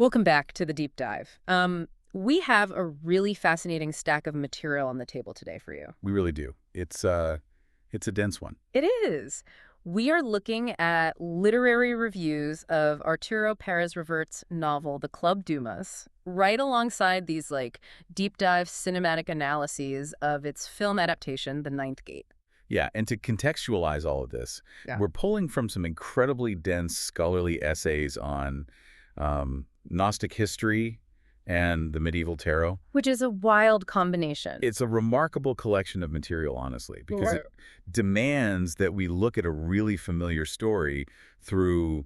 Welcome back to the deep dive. We have a really fascinating stack of material on the table today for you. We really do. It's a dense one. It is. We are looking at literary reviews of Arturo Pérez Reverte's novel, The Club Dumas, right alongside these deep dive cinematic analyses of its film adaptation, The Ninth Gate. Yeah, and to contextualize all of this, we're pulling from some incredibly dense scholarly essays on Gnostic history and the medieval tarot. Which is a wild combination. It's a remarkable collection of material, honestly, because it demands that we look at a really familiar story through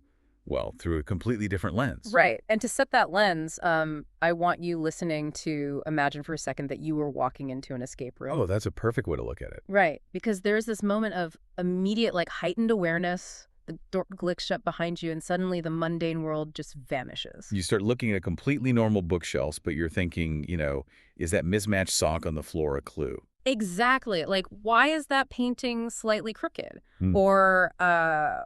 a completely different lens. Right. And to set that lens, I want you listening to imagine for a second that you were walking into an escape room. Oh, that's a perfect way to look at it. Right. Because there's this moment of immediate, heightened awareness. The door clicks shut behind you, and suddenly the mundane world just vanishes. You start looking at completely normal bookshelves, but you're thinking, is that mismatched sock on the floor a clue? Exactly. Why is that painting slightly crooked? Or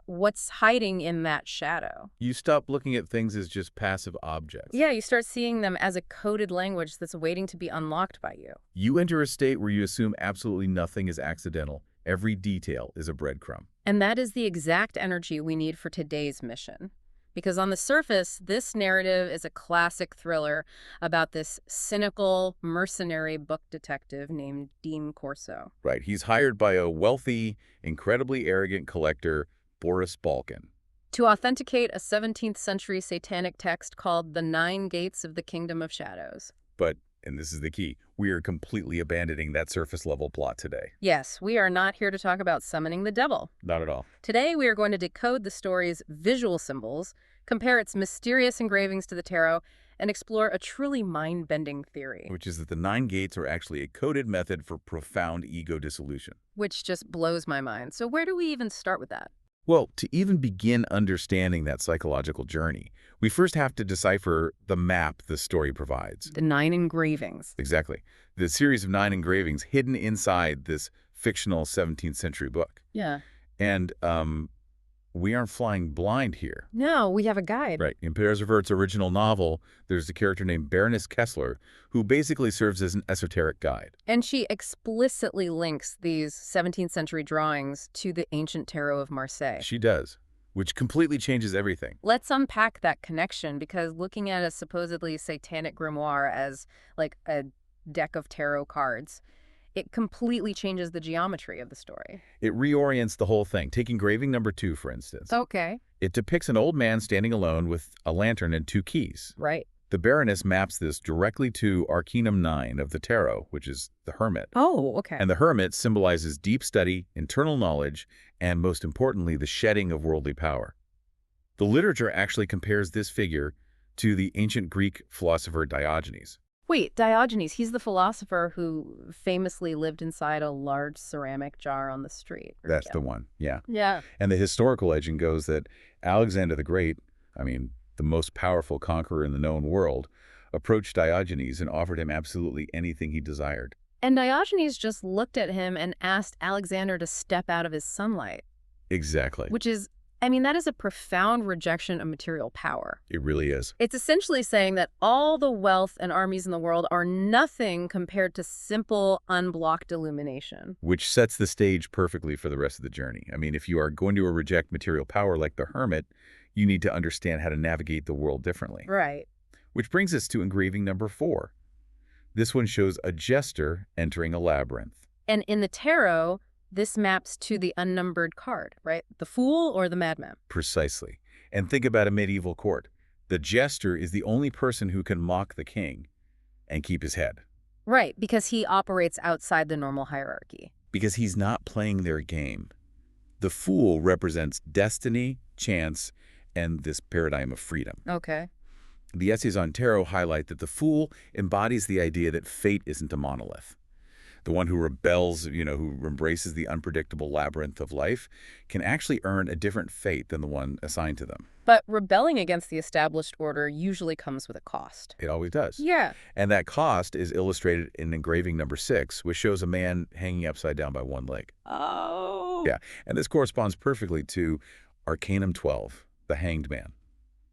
what's hiding in that shadow? You stop looking at things as just passive objects. Yeah, you start seeing them as a coded language that's waiting to be unlocked by you. You enter a state where you assume absolutely nothing is accidental. Every detail is a breadcrumb. And that is the exact energy we need for today's mission. Because on the surface, this narrative is a classic thriller about this cynical, mercenary book detective named Dean Corso. Right. He's hired by a wealthy, incredibly arrogant collector, Boris Balkan, to authenticate a 17th century satanic text called The Nine Gates of the Kingdom of Shadows. But, and this is the key, we are completely abandoning that surface-level plot today. Yes, we are not here to talk about summoning the devil. Not at all. Today, we are going to decode the story's visual symbols, compare its mysterious engravings to the tarot, and explore a truly mind-bending theory. Which is that the nine gates are actually a coded method for profound ego dissolution. Which just blows my mind. So where do we even start with that? Well, to even begin understanding that psychological journey, we first have to decipher the map the story provides. The nine engravings. Exactly. The series of 9 engravings hidden inside this fictional 17th century book. Yeah. And we aren't flying blind here. No, we have a guide. Right. In Pérez Reverte's original novel, there's a character named Baroness Kessler, who basically serves as an esoteric guide. And she explicitly links these 17th century drawings to the ancient tarot of Marseille. She does, which completely changes everything. Let's unpack that connection, because looking at a supposedly satanic grimoire as a deck of tarot cards, it completely changes the geometry of the story. It reorients the whole thing. Take engraving number 2, for instance. Okay. It depicts an old man standing alone with a lantern and 2 keys. Right. The Baroness maps this directly to Arcanum 9 of the Tarot, which is the Hermit. Oh, okay. And the Hermit symbolizes deep study, internal knowledge, and most importantly, the shedding of worldly power. The literature actually compares this figure to the ancient Greek philosopher Diogenes. Wait, Diogenes, he's the philosopher who famously lived inside a large ceramic jar on the street. That's the one, yeah. Yeah. And the historical legend goes that Alexander the Great, the most powerful conqueror in the known world, approached Diogenes and offered him absolutely anything he desired. And Diogenes just looked at him and asked Alexander to step out of his sunlight. Exactly. Which is, that is a profound rejection of material power. It really is. It's essentially saying that all the wealth and armies in the world are nothing compared to simple, unblocked illumination. Which sets the stage perfectly for the rest of the journey. If you are going to reject material power like the Hermit, you need to understand how to navigate the world differently. Right. Which brings us to engraving number 4. This one shows a jester entering a labyrinth. And in the tarot, this maps to the unnumbered card, right? The fool or the madman. Precisely. And think about a medieval court. The jester is the only person who can mock the king and keep his head. Right, because he operates outside the normal hierarchy. Because he's not playing their game. The fool represents destiny, chance, and this paradigm of freedom. Okay. The essays on tarot highlight that the fool embodies the idea that fate isn't a monolith. The one who rebels, who embraces the unpredictable labyrinth of life, can actually earn a different fate than the one assigned to them. But rebelling against the established order usually comes with a cost. It always does. Yeah. And that cost is illustrated in engraving number 6, which shows a man hanging upside down by one leg. Oh. Yeah. And this corresponds perfectly to Arcanum 12, the Hanged Man.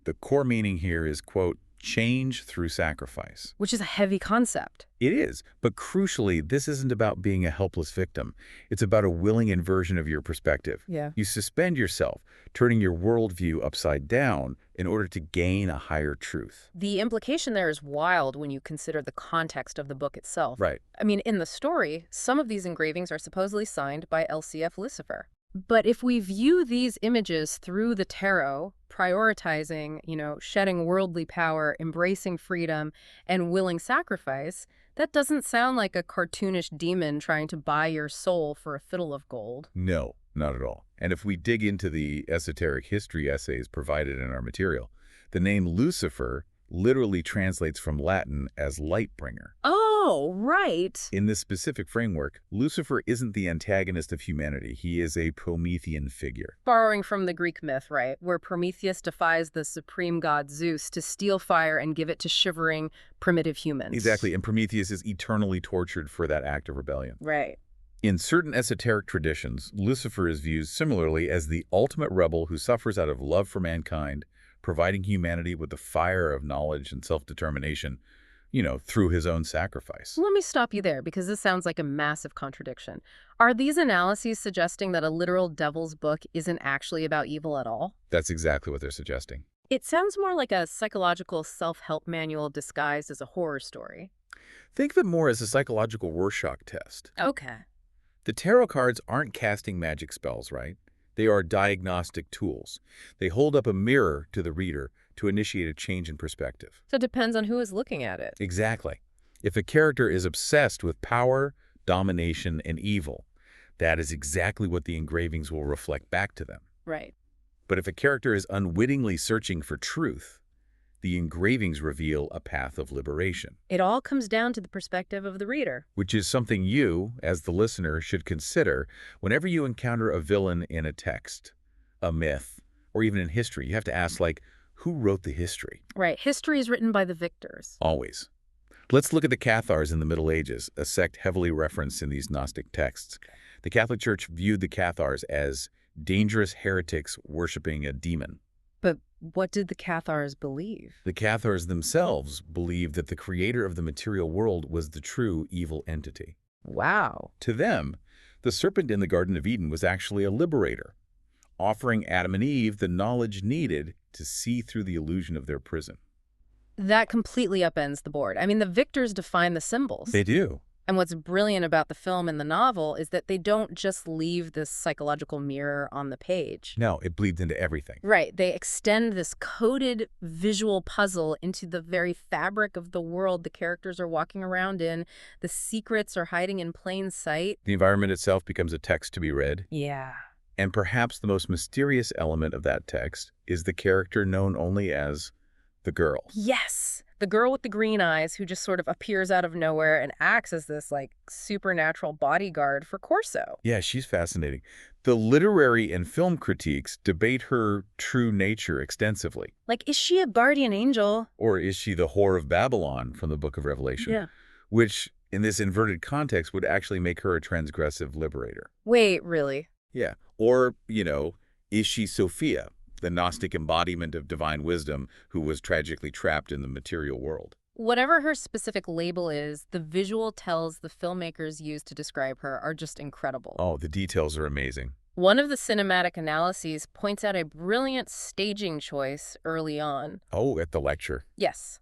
The core meaning here is, quote, Change through sacrifice. Which is a heavy concept. It is, but crucially, this isn't about being a helpless victim. It's about a willing inversion of your perspective. Yeah. You suspend yourself, turning your worldview upside down in order to gain a higher truth. The implication there is wild when you consider the context of the book itself. Right. I mean, in the story, some of these engravings are supposedly signed by LCF Lucifer. But if we view these images through the tarot, prioritizing, shedding worldly power, embracing freedom, and willing sacrifice, that doesn't sound like a cartoonish demon trying to buy your soul for a fiddle of gold. No, not at all. And if we dig into the esoteric history essays provided in our material, the name Lucifer literally translates from Latin as light bringer. Oh, right. In this specific framework, Lucifer isn't the antagonist of humanity. He is a Promethean figure. Borrowing from the Greek myth, right, where Prometheus defies the supreme god Zeus to steal fire and give it to shivering, primitive humans. Exactly, and Prometheus is eternally tortured for that act of rebellion. Right. In certain esoteric traditions, Lucifer is viewed similarly as the ultimate rebel who suffers out of love for mankind, providing humanity with the fire of knowledge and self-determination, through his own sacrifice. Let me stop you there, because this sounds like a massive contradiction. Are these analyses suggesting that a literal devil's book isn't actually about evil at all? That's exactly what they're suggesting. It sounds more like a psychological self-help manual disguised as a horror story. Think of it more as a psychological Rorschach test. Okay. The tarot cards aren't casting magic spells, right? They are diagnostic tools. They hold up a mirror to the reader to initiate a change in perspective. So it depends on who is looking at it. Exactly. If a character is obsessed with power, domination, and evil, that is exactly what the engravings will reflect back to them. Right. But if a character is unwittingly searching for truth, the engravings reveal a path of liberation. It all comes down to the perspective of the reader. Which is something you, as the listener, should consider whenever you encounter a villain in a text, a myth, or even in history. You have to ask, who wrote the history? Right. History is written by the victors. Always. Let's look at the Cathars in the Middle Ages, a sect heavily referenced in these Gnostic texts. The Catholic Church viewed the Cathars as dangerous heretics worshiping a demon. But what did the Cathars believe? The Cathars themselves believed that the creator of the material world was the true evil entity. Wow. To them, the serpent in the Garden of Eden was actually a liberator, offering Adam and Eve the knowledge needed to see through the illusion of their prison. That completely upends the board. I mean, the victors define the symbols. They do. And what's brilliant about the film and the novel is that they don't just leave this psychological mirror on the page. No, it bleeds into everything. Right. They extend this coded visual puzzle into the very fabric of the world the characters are walking around in. The secrets are hiding in plain sight. The environment itself becomes a text to be read. Yeah. And perhaps the most mysterious element of that text is the character known only as the girl. Yes. The girl with the green eyes who just sort of appears out of nowhere and acts as this, supernatural bodyguard for Corso. Yeah, she's fascinating. The literary and film critiques debate her true nature extensively. Is she a guardian angel? Or is she the whore of Babylon from the Book of Revelation? Yeah. Which, in this inverted context, would actually make her a transgressive liberator. Wait, really? Yeah. Or, is she Sophia, the Gnostic embodiment of divine wisdom who was tragically trapped in the material world? Whatever her specific label is, the visual tells the filmmakers used to describe her are just incredible. Oh, the details are amazing. One of the cinematic analyses points out a brilliant staging choice early on. Oh, at the lecture. Yes.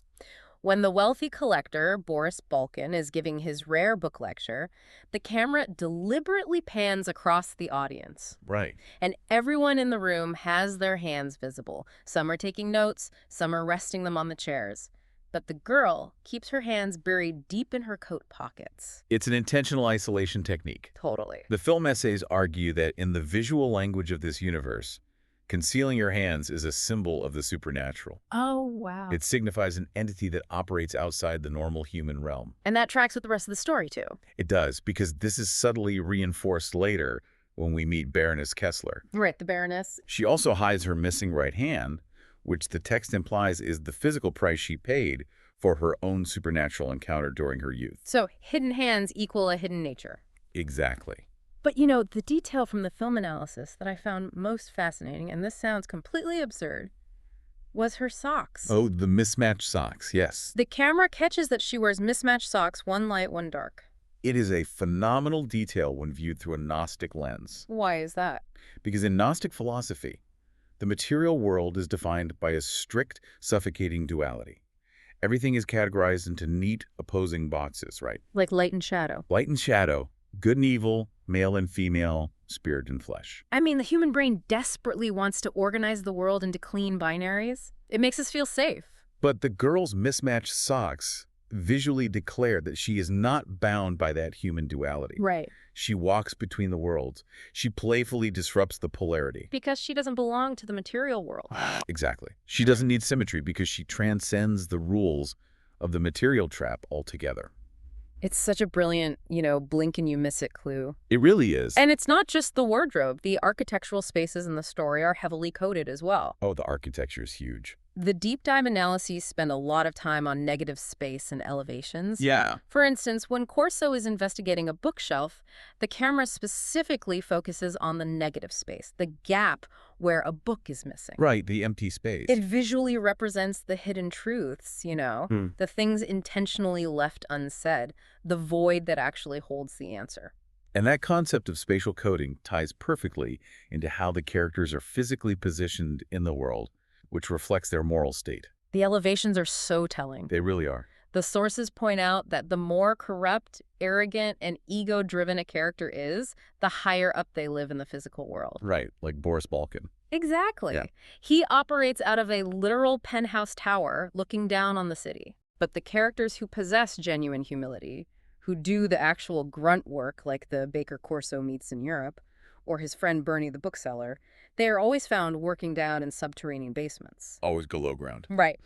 When the wealthy collector, Boris Balkan, is giving his rare book lecture, the camera deliberately pans across the audience. Right. And everyone in the room has their hands visible. Some are taking notes, some are resting them on the chairs. But the girl keeps her hands buried deep in her coat pockets. It's an intentional isolation technique. Totally. The film essays argue that in the visual language of this universe, concealing your hands is a symbol of the supernatural. Oh, wow. It signifies an entity that operates outside the normal human realm. And that tracks with the rest of the story, too. It does, because this is subtly reinforced later when we meet Baroness Kessler. Right, the Baroness. She also hides her missing right hand, which the text implies is the physical price she paid for her own supernatural encounter during her youth. So hidden hands equal a hidden nature. Exactly. But, the detail from the film analysis that I found most fascinating, and this sounds completely absurd, was her socks. Oh, the mismatched socks, yes. The camera catches that she wears mismatched socks, one light, one dark. It is a phenomenal detail when viewed through a Gnostic lens. Why is that? Because in Gnostic philosophy, the material world is defined by a strict, suffocating duality. Everything is categorized into neat, opposing boxes, right? Like light and shadow. Light and shadow, good and evil, male and female, spirit and flesh. I mean, the human brain desperately wants to organize the world into clean binaries. It makes us feel safe. But the girl's mismatched socks visually declare that she is not bound by that human duality. Right. She walks between the worlds. She playfully disrupts the polarity. Because she doesn't belong to the material world. Exactly. She doesn't need symmetry because she transcends the rules of the material trap altogether. It's such a brilliant, blink and you miss it clue. It really is. And it's not just the wardrobe. The architectural spaces in the story are heavily coded as well. Oh, the architecture is huge. The deep dive analyses spend a lot of time on negative space and elevations. Yeah. For instance, when Corso is investigating a bookshelf, the camera specifically focuses on the negative space, the gap where a book is missing. Right, the empty space. It visually represents the hidden truths, the things intentionally left unsaid, the void that actually holds the answer. And that concept of spatial coding ties perfectly into how the characters are physically positioned in the world, which reflects their moral state. The elevations are so telling. They really are. The sources point out that the more corrupt, arrogant, and ego-driven a character is, the higher up they live in the physical world. Right, like Boris Balkan. Exactly. Yeah. He operates out of a literal penthouse tower looking down on the city. But the characters who possess genuine humility, who do the actual grunt work like the baker Corso meets in Europe, or his friend Bernie the bookseller, they are always found working down in subterranean basements. Always go low ground. Right.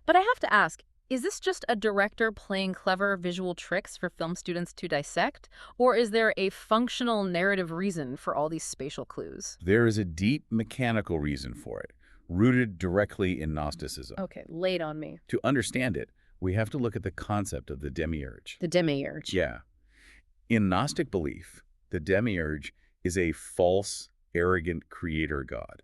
But I have to ask, is this just a director playing clever visual tricks for film students to dissect? Or is there a functional narrative reason for all these spatial clues? There is a deep mechanical reason for it, rooted directly in Gnosticism. Okay, lay it on me. To understand it, we have to look at the concept of the Demiurge. The Demiurge. Yeah. In Gnostic belief, the Demiurge is a false, arrogant creator god.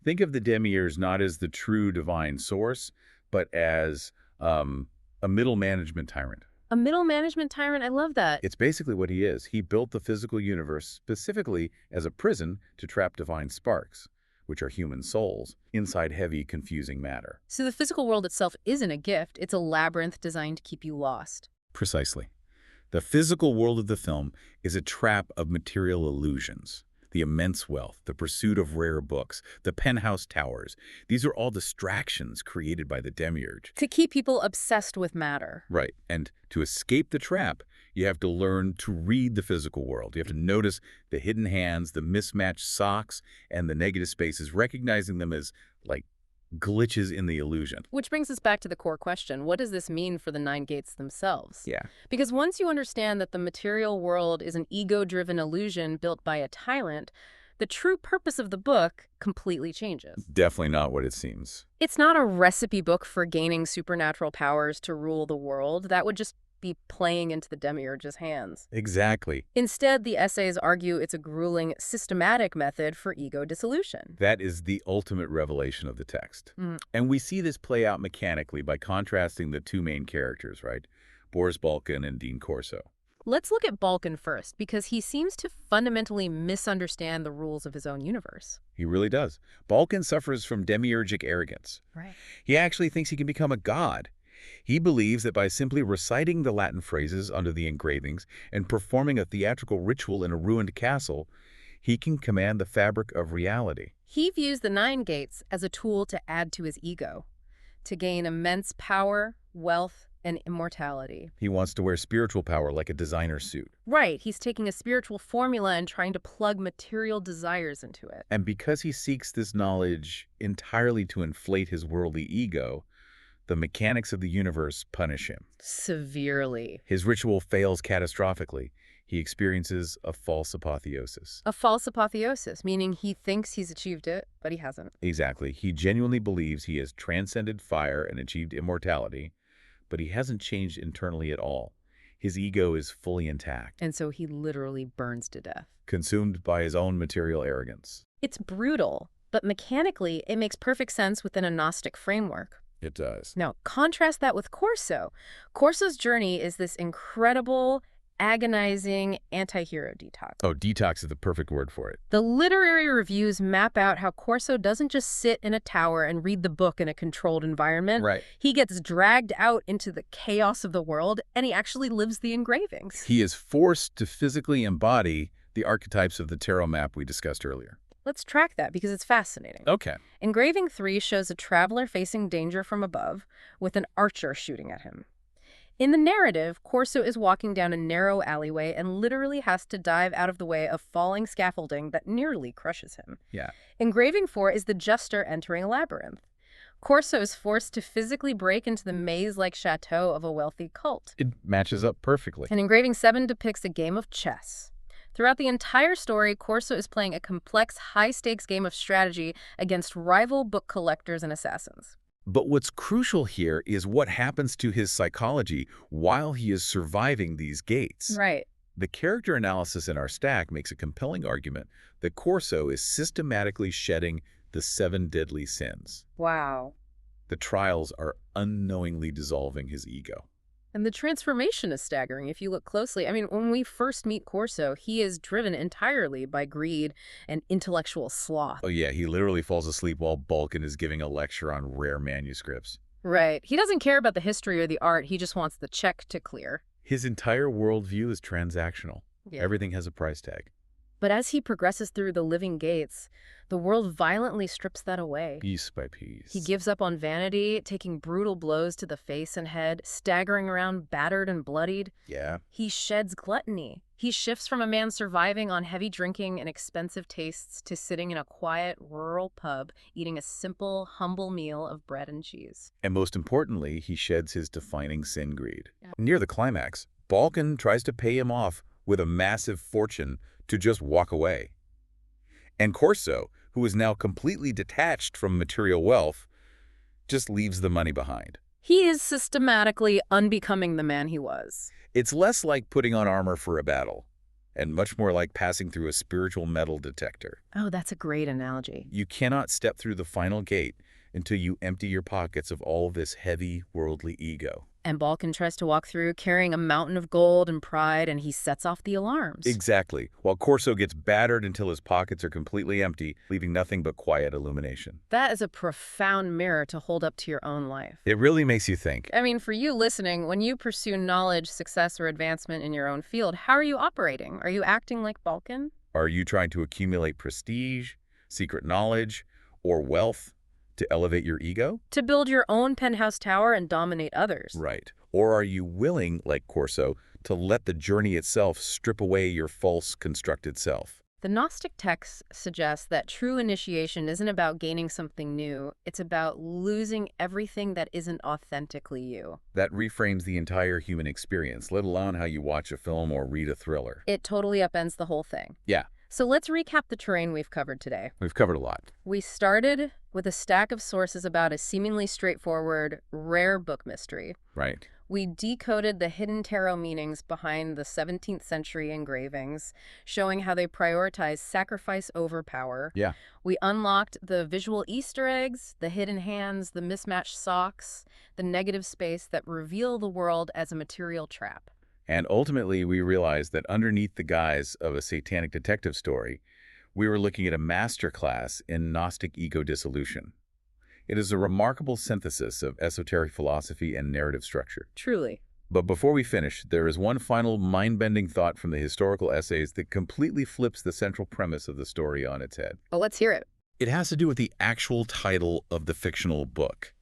Think of the Demiurge not as the true divine source, but as a middle management tyrant. A middle management tyrant? I love that. It's basically what he is. He built the physical universe specifically as a prison to trap divine sparks, which are human souls, inside heavy, confusing matter. So the physical world itself isn't a gift. It's a labyrinth designed to keep you lost. Precisely. The physical world of the film is a trap of material illusions. The immense wealth, the pursuit of rare books, the penthouse towers. These are all distractions created by the Demiurge. To keep people obsessed with matter. Right. And to escape the trap, you have to learn to read the physical world. You have to notice the hidden hands, the mismatched socks, and the negative spaces, recognizing them as, like, glitches in the illusion. Which brings us back to the core question. What does this mean for the nine gates themselves? Yeah. Because once you understand that the material world is an ego-driven illusion built by a tyrant, the true purpose of the book completely changes. Definitely not what it seems. It's not a recipe book for gaining supernatural powers to rule the world. That would just be playing into the Demiurge's hands. Exactly. Instead, the essays argue it's a grueling, systematic method for ego dissolution. That is the ultimate revelation of the text. And we see this play out mechanically by contrasting the two main characters, right? Boris Balkan and Dean Corso. Let's look at Balkan first, because he seems to fundamentally misunderstand the rules of his own universe. He really does. Balkan suffers from demiurgic arrogance. Right. He actually thinks he can become a god. He believes that by simply reciting the Latin phrases under the engravings and performing a theatrical ritual in a ruined castle, he can command the fabric of reality. He views the nine gates as a tool to add to his ego, to gain immense power, wealth, and immortality. He wants to wear spiritual power like a designer suit. Right, he's taking a spiritual formula and trying to plug material desires into it. And because he seeks this knowledge entirely to inflate his worldly ego, the mechanics of the universe punish him. Severely. His ritual fails catastrophically. He experiences a false apotheosis. A false apotheosis, meaning he thinks he's achieved it, but he hasn't. Exactly. He genuinely believes he has transcended fire and achieved immortality, but he hasn't changed internally at all. His ego is fully intact. And so he literally burns to death. Consumed by his own material arrogance. It's brutal. But mechanically, it makes perfect sense within a Gnostic framework. It does. Now, contrast that with Corso. Corso's journey is this incredible, agonizing anti-hero detox. Oh, detox is the perfect word for it. The literary reviews map out how Corso doesn't just sit in a tower and read the book in a controlled environment. Right. He gets dragged out into the chaos of the world, and he actually lives the engravings. He is forced to physically embody the archetypes of the tarot map we discussed earlier. Let's track that because it's fascinating. Okay. Engraving 3 shows a traveler facing danger from above with an archer shooting at him. In the narrative, Corso is walking down a narrow alleyway and literally has to dive out of the way of falling scaffolding that nearly crushes him. Yeah. Engraving 4 is the jester entering a labyrinth. Corso is forced to physically break into the maze-like chateau of a wealthy cult. It matches up perfectly. And Engraving 7 depicts a game of chess. Throughout the entire story, Corso is playing a complex, high-stakes game of strategy against rival book collectors and assassins. But what's crucial here is what happens to his psychology while he is surviving these gates. Right. The character analysis in our stack makes a compelling argument that Corso is systematically shedding the 7 deadly sins. Wow. The trials are unknowingly dissolving his ego. And the transformation is staggering if you look closely. I mean, when we first meet Corso, he is driven entirely by greed and intellectual sloth. Oh yeah, he literally falls asleep while Balkan is giving a lecture on rare manuscripts. Right. He doesn't care about the history or the art. He just wants the check to clear. His entire worldview is transactional. Yeah. Everything has a price tag. But as he progresses through the living gates, the world violently strips that away. Piece by piece. He gives up on vanity, taking brutal blows to the face and head, staggering around battered and bloodied. Yeah. He sheds gluttony. He shifts from a man surviving on heavy drinking and expensive tastes to sitting in a quiet, rural pub, eating a simple, humble meal of bread and cheese. And most importantly, he sheds his defining sin greed. Near the climax, Balkan tries to pay him off with a massive fortune to just walk away. And Corso, who is now completely detached from material wealth, just leaves the money behind. He is systematically unbecoming the man he was. It's less like putting on armor for a battle, and much more like passing through a spiritual metal detector. Oh, that's a great analogy. You cannot step through the final gate until you empty your pockets of all this heavy, worldly ego. And Balkan tries to walk through carrying a mountain of gold and pride, and he sets off the alarms. Exactly, while Corso gets battered until his pockets are completely empty, leaving nothing but quiet illumination. That is a profound mirror to hold up to your own life. It really makes you think. I mean, for you listening, when you pursue knowledge, success, or advancement in your own field, how are you operating? Are you acting like Balkan? Are you trying to accumulate prestige, secret knowledge, or wealth to elevate your ego? To build your own penthouse tower and dominate others. Right. Or are you willing, like Corso, to let the journey itself strip away your false, constructed self? The Gnostic texts suggest that true initiation isn't about gaining something new. It's about losing everything that isn't authentically you. That reframes the entire human experience, let alone how you watch a film or read a thriller. It totally upends the whole thing. Yeah. So let's recap the terrain we've covered today. We've covered a lot. We started with a stack of sources about a seemingly straightforward, rare book mystery. Right. We decoded the hidden tarot meanings behind the 17th century engravings, showing how they prioritize sacrifice over power. Yeah. We unlocked the visual Easter eggs, the hidden hands, the mismatched socks, the negative space that reveal the world as a material trap. And ultimately, we realized that underneath the guise of a satanic detective story, we were looking at a masterclass in Gnostic ego dissolution. It is a remarkable synthesis of esoteric philosophy and narrative structure. Truly. But before we finish, there is one final mind-bending thought from the historical essays that completely flips the central premise of the story on its head. Well, let's hear it. It has to do with the actual title of the fictional book,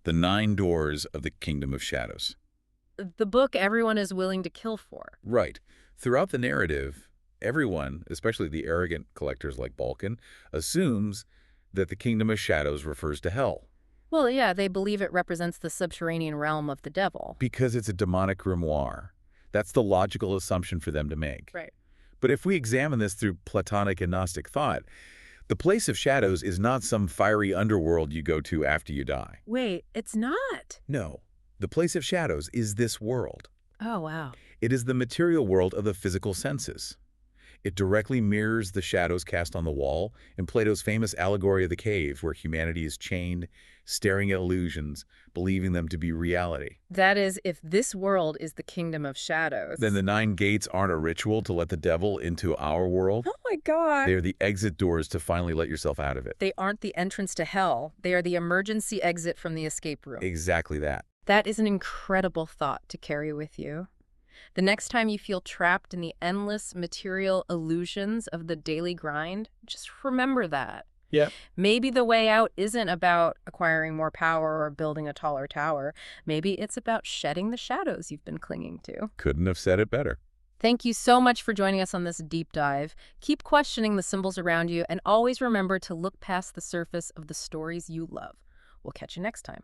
The 9 Doors of the Kingdom of Shadows. The book everyone is willing to kill for. Right. Throughout the narrative, everyone, especially the arrogant collectors like Balkan, assumes that the Kingdom of Shadows refers to hell. Well, yeah, they believe it represents the subterranean realm of the devil. Because it's a demonic grimoire. That's the logical assumption for them to make. Right. But if we examine this through Platonic and Gnostic thought, the place of shadows is not some fiery underworld you go to after you die. Wait, it's not. No. The place of shadows is this world. Oh, wow. It is the material world of the physical senses. It directly mirrors the shadows cast on the wall in Plato's famous allegory of the cave, where humanity is chained, staring at illusions, believing them to be reality. That is, if this world is the kingdom of shadows. Then the 9 gates aren't a ritual to let the devil into our world. Oh my God. They are the exit doors to finally let yourself out of it. They aren't the entrance to hell. They are the emergency exit from the escape room. Exactly that. That is an incredible thought to carry with you. The next time you feel trapped in the endless material illusions of the daily grind, just remember that. Yep. Maybe the way out isn't about acquiring more power or building a taller tower. Maybe it's about shedding the shadows you've been clinging to. Couldn't have said it better. Thank you so much for joining us on this deep dive. Keep questioning the symbols around you, and always remember to look past the surface of the stories you love. We'll catch you next time.